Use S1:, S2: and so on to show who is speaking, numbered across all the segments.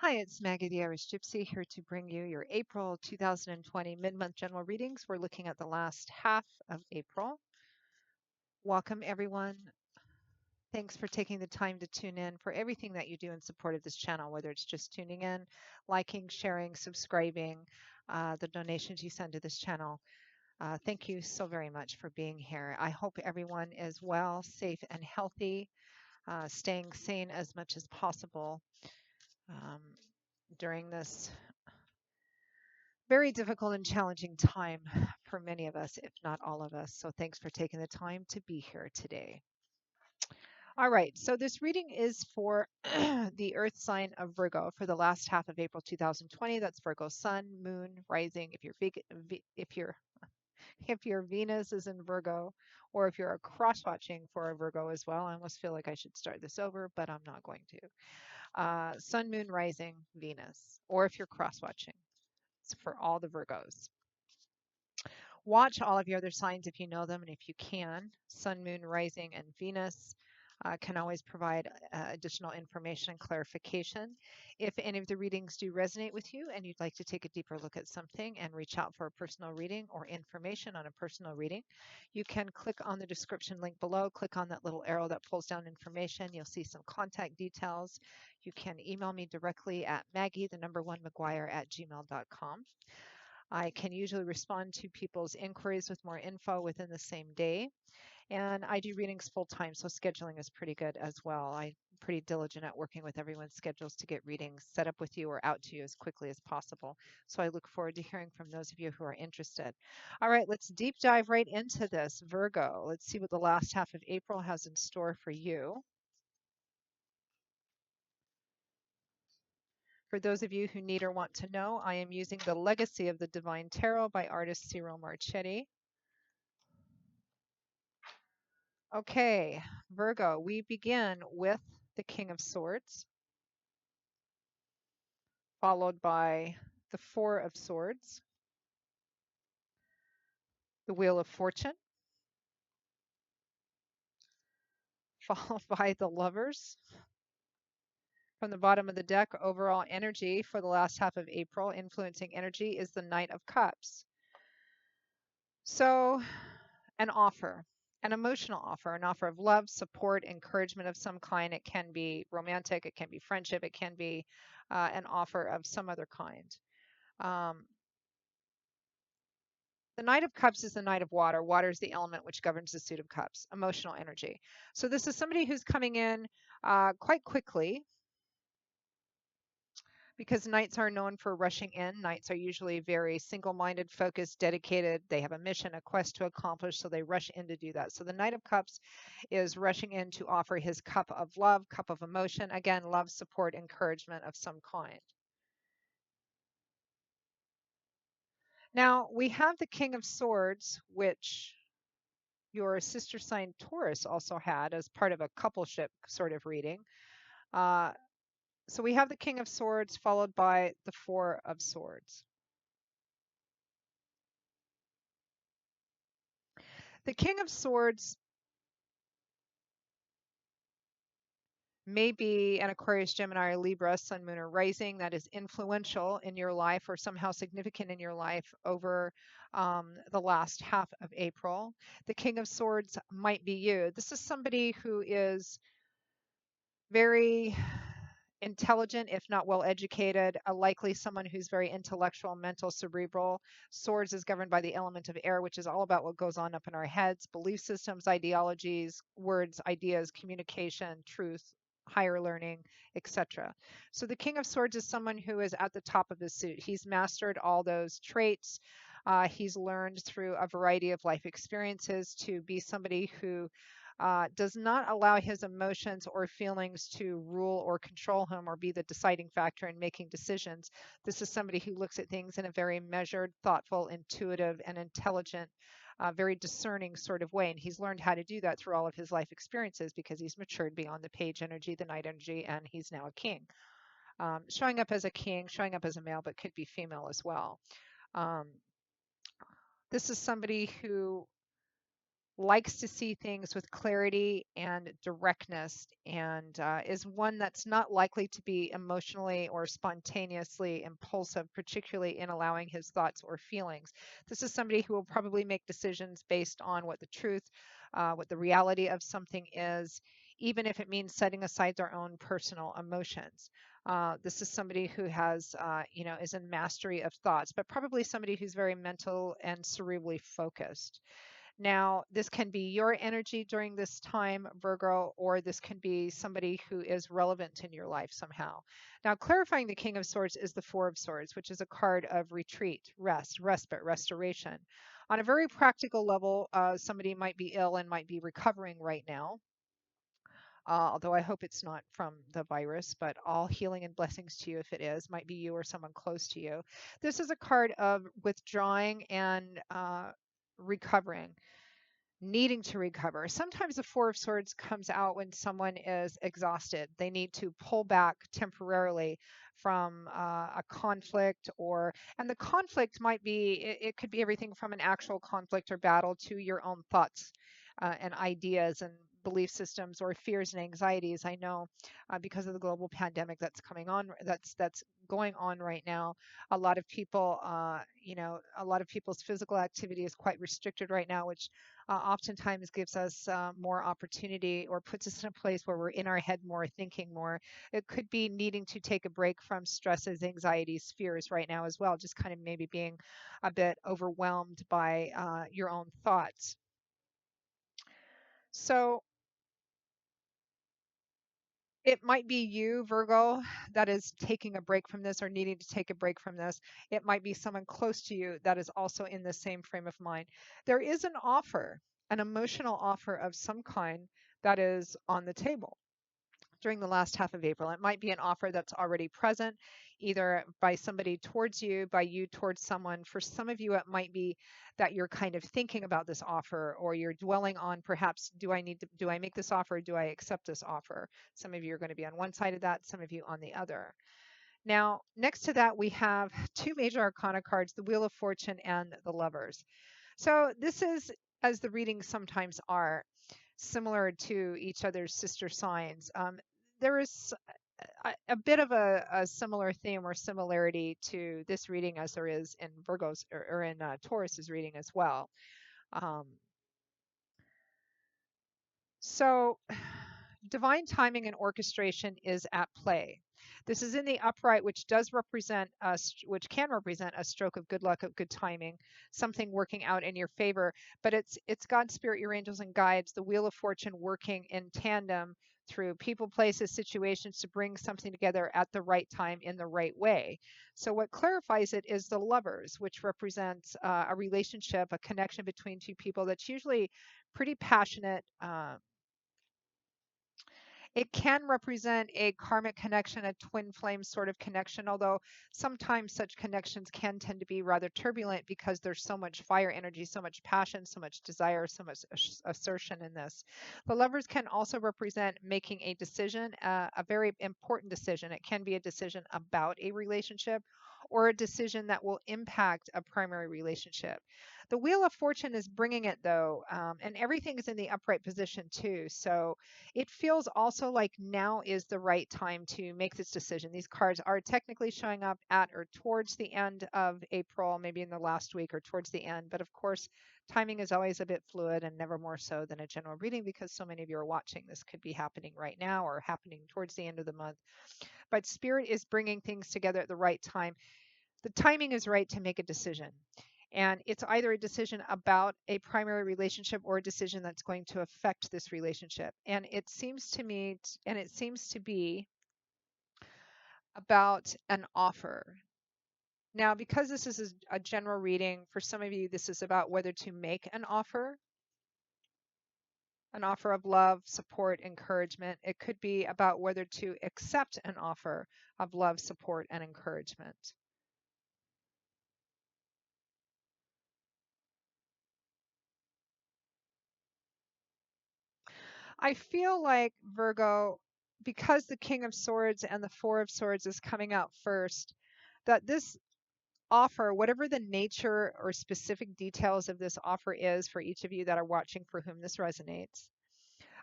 S1: Hi, it's Maggie the Irish Gypsy here to bring you your April 2020 mid-month general readings. We're looking at the last half of April. Welcome, everyone. Thanks for taking the time to tune in for everything that you do in support of this channel, whether it's just tuning in, liking, sharing, subscribing, the donations you send to this channel. Thank you so very much for being here. I hope everyone is well, safe, and healthy, staying sane as much as possible um, during this very difficult and challenging time for many of us, if not all of us. So thanks for taking the time to be here today. All right, so this reading is for the Earth sign of Virgo for the last half of April 2020. That's Virgo Sun, Moon, Rising. If your Venus is in Virgo, or if you're a cross-watching for a Virgo as well. I almost feel like I should start this over, but I'm not going to. Sun, Moon, Rising, Venus, or if you're cross-watching. It's for all the Virgos. Watch all of your other signs if you know them and if you can. Sun, Moon, Rising, and Venus can always provide additional information and clarification. If any of the readings do resonate with you and you'd like to take a deeper look at something and reach out for a personal reading or information on a personal reading, you can click on the description link below, click on that little arrow that pulls down information. You'll see some contact details. You can email me directly at Maggie, the number one McGuire at gmail.com. I can usually respond to people's inquiries with more info within the same day. And I do readings full time, so scheduling is pretty good as well. I'm pretty diligent at working with everyone's schedules to get readings set up with you or out to you as quickly as possible. So I look forward to hearing from those of you who are interested. All right, let's deep dive right into this. Virgo, let's see what the last half of April has in store for you. For those of you who need or want to know, I am using the Legacy of the Divine Tarot by artist Cyril Marchetti. Okay, Virgo, we begin with the King of Swords, followed by the Four of Swords, the Wheel of Fortune, followed by the Lovers. From the bottom of the deck, overall energy for the last half of April, influencing energy, is the Knight of Cups. So, an offer, an emotional offer, an offer of love, support, encouragement of some kind. It can be romantic, it can be friendship, it can be an offer of some other kind. Um, The Knight of Cups is the Knight of Water. Water is the element which governs the Suit of Cups, emotional energy. So this is somebody who's coming in quite quickly because Knights are known for rushing in. Knights are usually very single-minded, focused, dedicated. They have a mission, a quest to accomplish, so they rush in to do that. So the Knight of Cups is rushing in to offer his cup of love, cup of emotion. Again, love, support, encouragement of some kind. Now, we have the King of Swords, which your sister sign Taurus also had as part of a coupleship sort of reading. Uh, so we have the King of Swords followed by the Four of Swords. The King of Swords may be an Aquarius, Gemini, or Libra, Sun, Moon, or Rising that is influential in your life or somehow significant in your life over the last half of April. The King of Swords might be you. This is somebody who is very intelligent, if not well educated, likely someone who's very intellectual, mental, cerebral. Swords is governed by the element of air, which is all about what goes on up in our heads, belief systems, ideologies, words, ideas, communication, truth, higher learning, etc. So the King of Swords is someone who is at the top of his suit. He's mastered all those traits. He's learned through a variety of life experiences to be somebody who does not allow his emotions or feelings to rule or control him or be the deciding factor in making decisions. This is somebody who looks at things in a very measured, thoughtful, intuitive, and intelligent, very discerning sort of way. And he's learned how to do that through all of his life experiences because he's matured beyond the page energy, the night energy, and he's now a king. Showing up as a king, showing up as a male, but could be female as well. Um, this is somebody who likes to see things with clarity and directness, and is one that's not likely to be emotionally or spontaneously impulsive, particularly in allowing his thoughts or feelings. This is somebody who will probably make decisions based on what the truth, what the reality of something is, even if it means setting aside their own personal emotions. This is somebody who has, is in mastery of thoughts, but probably somebody who's very mental and cerebrally focused. Now, this can be your energy during this time, Virgo, or this can be somebody who is relevant in your life somehow. Now, clarifying the King of Swords is the Four of Swords, which is a card of retreat, rest, respite, restoration. On a very practical level, somebody might be ill and might be recovering right now. Although I hope it's not from the virus, but all healing and blessings to you if it is, might be you or someone close to you. This is a card of withdrawing and recovering, needing to recover. Sometimes the Four of Swords comes out when someone is exhausted. They need to pull back temporarily from a conflict, and the conflict might be, it could be everything from an actual conflict or battle to your own thoughts and ideas and belief systems or fears and anxieties. I know because of the global pandemic that's coming on, that's going on right now. A lot of people, a lot of people's physical activity is quite restricted right now, which oftentimes gives us more opportunity or puts us in a place where we're in our head more, thinking more. It could be needing to take a break from stresses, anxieties, fears right now as well, just kind of maybe being a bit overwhelmed by your own thoughts. So it might be you, Virgo, that is taking a break from this or needing to take a break from this. It might be someone close to you that is also in the same frame of mind. There is an offer, an emotional offer of some kind that is on the table during the last half of April. It might be an offer that's already present, either by somebody towards you, by you towards someone. For some of you, it might be that you're kind of thinking about this offer, or you're dwelling on perhaps, do I make this offer? Do I accept this offer? Some of you are going to be on one side of that, some of you on the other. Now, next to that, we have two major arcana cards, the Wheel of Fortune and the Lovers. So this is, as the readings sometimes are, similar to each other's sister signs. There is a bit of a similar theme or similarity to this reading as there is in Virgo's or in Taurus's reading as well. Um, so divine timing and orchestration is at play. This is in the upright, which does represent us, which can represent a stroke of good luck, of good timing, something working out in your favor. But it's God's spirit, your angels and guides, the wheel of fortune working in tandem through people, places, situations to bring something together at the right time in the right way. So what clarifies it is the lovers, which represents a relationship, a connection between two people that's usually pretty passionate. It can represent a karmic connection, a twin flame sort of connection, although sometimes such connections can tend to be rather turbulent because there's so much fire energy, so much passion, so much desire, so much assertion in this. The lovers can also represent making a decision, a very important decision. It can be a decision about a relationship or a decision that will impact a primary relationship. The Wheel of Fortune is bringing it though, and everything is in the upright position too. So it feels also like now is the right time to make this decision. These cards are technically showing up at or towards the end of April, maybe in the last week or towards the end. But of course, timing is always a bit fluid and never more so than a general reading because so many of you are watching. This could be happening right now or happening towards the end of the month. But Spirit is bringing things together at the right time. The timing is right to make a decision. And it's either a decision about a primary relationship or a decision that's going to affect this relationship. And it seems to me, and it seems to be about an offer. Now, because this is a general reading, for some of you, this is about whether to make an offer of love, support, encouragement. It could be about whether to accept an offer of love, support, and encouragement. I feel like Virgo, because the King of Swords and the Four of Swords is coming out first, that this offer, whatever the nature or specific details of this offer is for each of you that are watching for whom this resonates,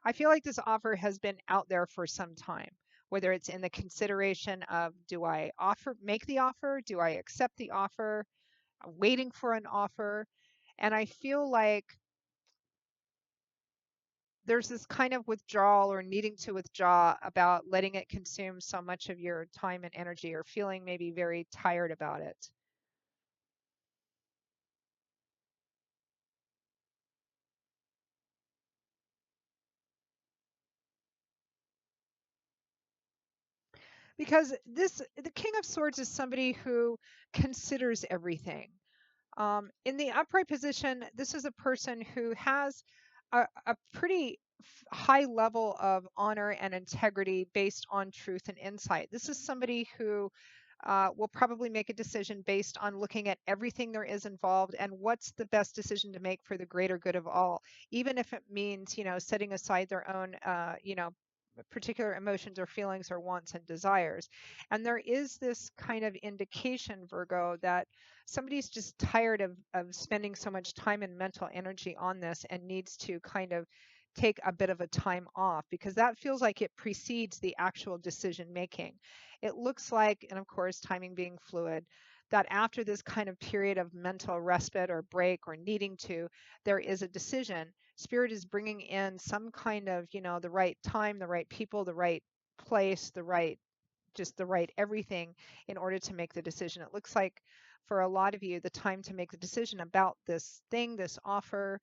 S1: I feel like this offer has been out there for some time, whether it's in the consideration of, do I make the offer? Do I accept the offer? Waiting for an offer. And I feel like there's this kind of withdrawal or needing to withdraw about letting it consume so much of your time and energy, or feeling maybe very tired about it. Because the King of Swords is somebody who considers everything. In the upright position, this is a person who has a pretty high level of honor and integrity based on truth and insight. This is somebody who will probably make a decision based on looking at everything there is involved and what's the best decision to make for the greater good of all, even if it means, setting aside their own, particular emotions or feelings or wants and desires. And there is this kind of indication, Virgo, that somebody's just tired of spending so much time and mental energy on this and needs to kind of take a bit of a time off, because that feels like it precedes the actual decision making. It looks like, and of course, timing being fluid, that after this kind of period of mental respite or break or needing to, there is a decision. Spirit is bringing in some kind of, the right time, the right people, the right place, the right everything in order to make the decision. It looks like for a lot of you, the time to make the decision about this thing, this offer,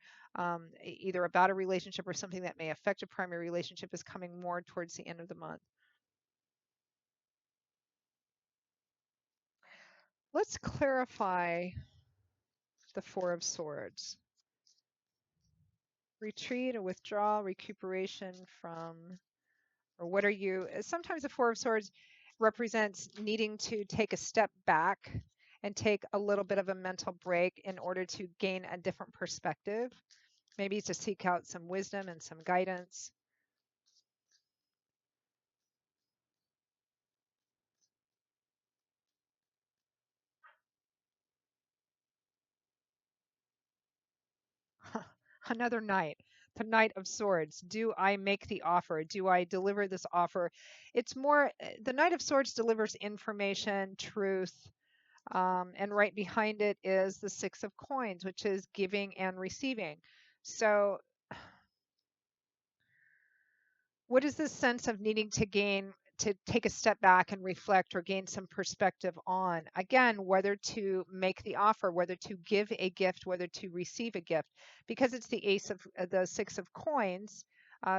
S1: either about a relationship or something that may affect a primary relationship, is coming more towards the end of the month. Let's clarify the Four of Swords. Retreat, a withdrawal, recuperation from, or what are you? Sometimes the Four of Swords represents needing to take a step back and take a little bit of a mental break in order to gain a different perspective, maybe to seek out some wisdom and some guidance. Another knight, the Knight of Swords. Do I make the offer? Do I deliver this offer? It's more, the Knight of Swords delivers information, truth, and right behind it is the Six of Coins, which is giving and receiving. So what is this sense of needing to take a step back and reflect or gain some perspective on, again, whether to make the offer, whether to give a gift, whether to receive a gift? Because it's the Six of Coins,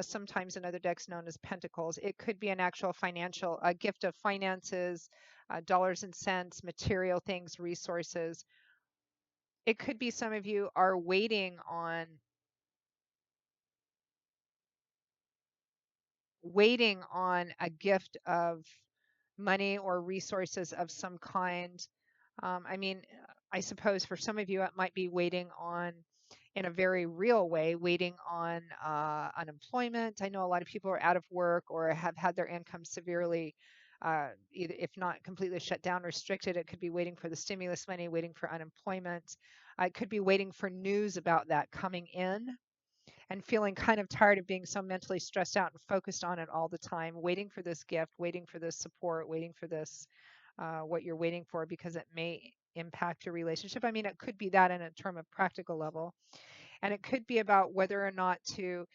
S1: sometimes in other decks known as Pentacles. It could be an actual financial, a gift of finances, dollars and cents, material things, resources. It could be some of you are waiting on a gift of money or resources of some kind. I mean, I suppose for some of you, it might be waiting on, in a very real way, waiting on unemployment. I know a lot of people are out of work or have had their income severely, either if not completely shut down, restricted. It could be waiting for the stimulus money, waiting for unemployment. It could be waiting for news about that coming in and feeling kind of tired of being so mentally stressed out and focused on it all the time, waiting for this gift, waiting for this support, waiting for this, what you're waiting for, because it may impact your relationship. I mean, it could be that in a term of practical level. And it could be about whether or not to,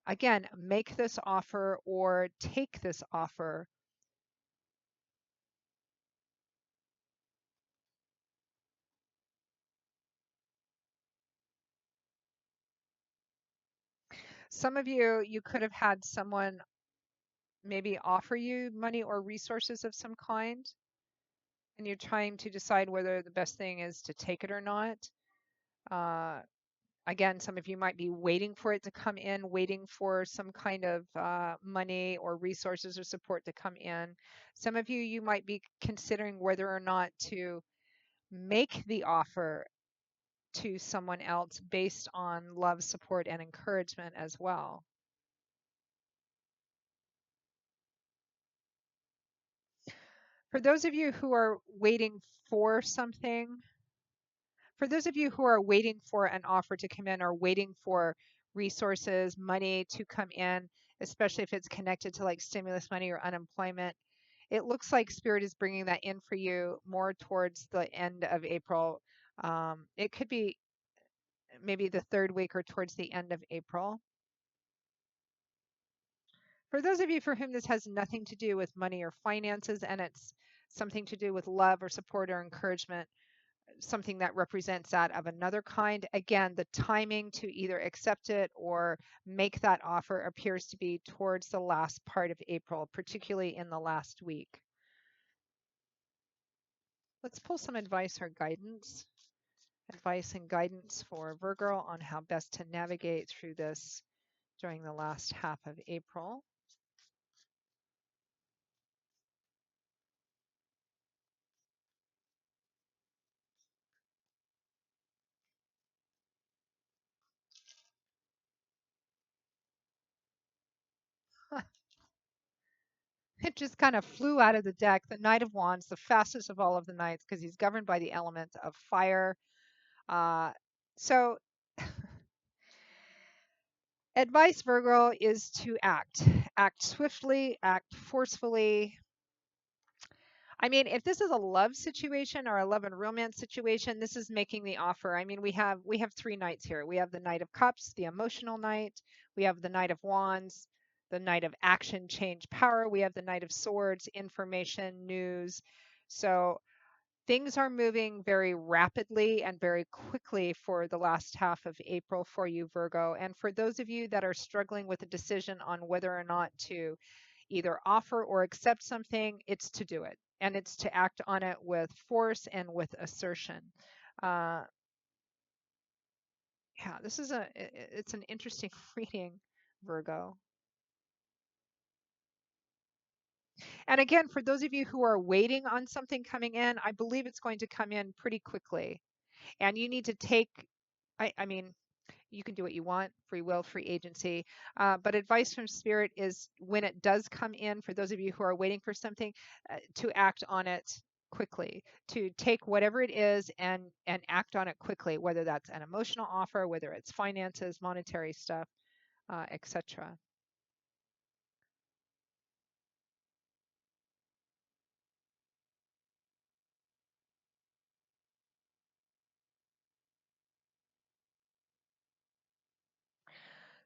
S1: again, make this offer or take this offer. Some of you, you could have had someone maybe offer you money or resources of some kind, and you're trying to decide whether the best thing is to take it or not. Uh, Again, some of you might be waiting for it to come in, waiting for some kind of money or resources or support to come in. Some of you, you might be considering whether or not to make the offer to someone else based on love, support, and encouragement as well. For those of you who are waiting for something, for those of you who are waiting for an offer to come in or waiting for resources, money to come in, especially if it's connected to like stimulus money or unemployment, it looks like Spirit is bringing that in for you more towards the end of April. It could be maybe the third week or towards the end of April. For those of you for whom this has nothing to do with money or finances and it's something to do with love or support or encouragement, something that represents that of another kind, again, the timing to either accept it or make that offer appears to be towards the last part of April, particularly in the last week. Let's pull some advice or guidance. Advice and guidance for Virgo on how best to navigate through this during the last half of April. It just kind of flew out of the deck. The Knight of Wands, the fastest of all of the knights, because he's governed by the element of fire. Uh, so, advice, Virgo, is to act swiftly, act forcefully. I mean, if this is a love situation or a love and romance situation, this is making the offer. I mean, we have three knights here. We have the Knight of Cups, the emotional knight. We have the Knight of Wands, the Knight of Action, Change, Power. We have the Knight of Swords, information, news. So things are moving very rapidly and very quickly for the last half of April for you, Virgo. And for those of you that are struggling with a decision on whether or not to either offer or accept something, it's to do it. And it's to act on it with force and with assertion. Uh, yeah, it's an interesting reading, Virgo. And again, for those of you who are waiting on something coming in, I believe it's going to come in pretty quickly. And you need to take, I mean, you can do what you want, free will, free agency. But advice from Spirit is when it does come in, for those of you who are waiting for something, to act on it quickly, to take whatever it is and act on it quickly, whether that's an emotional offer, whether it's finances, monetary stuff, etc.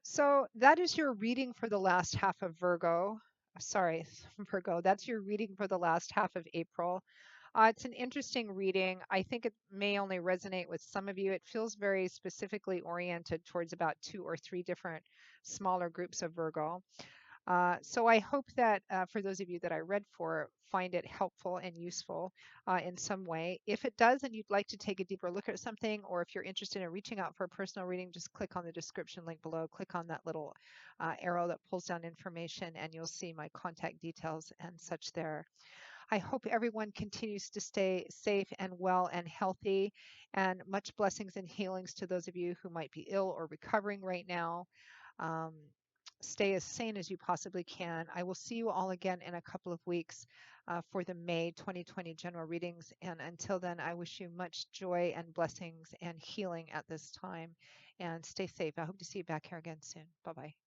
S1: So that is your reading for the last half of Virgo. Sorry, Virgo. That's your reading for the last half of April. It's an interesting reading. I think it may only resonate with some of you. It feels very specifically oriented towards about two or three different smaller groups of Virgo. So I hope that for those of you that I read for, find it helpful and useful in some way. If it does and you'd like to take a deeper look at something, or if you're interested in reaching out for a personal reading, just click on the description link below, click on that little arrow that pulls down information, and you'll see my contact details and such there. I hope everyone continues to stay safe and well and healthy, and much blessings and healings to those of you who might be ill or recovering right now. Um, Stay as sane as you possibly can. I will see you all again in a couple of weeks for the May 2020 general readings. And until then, I wish you much joy and blessings and healing at this time. And stay safe. I hope to see you back here again soon. Bye bye.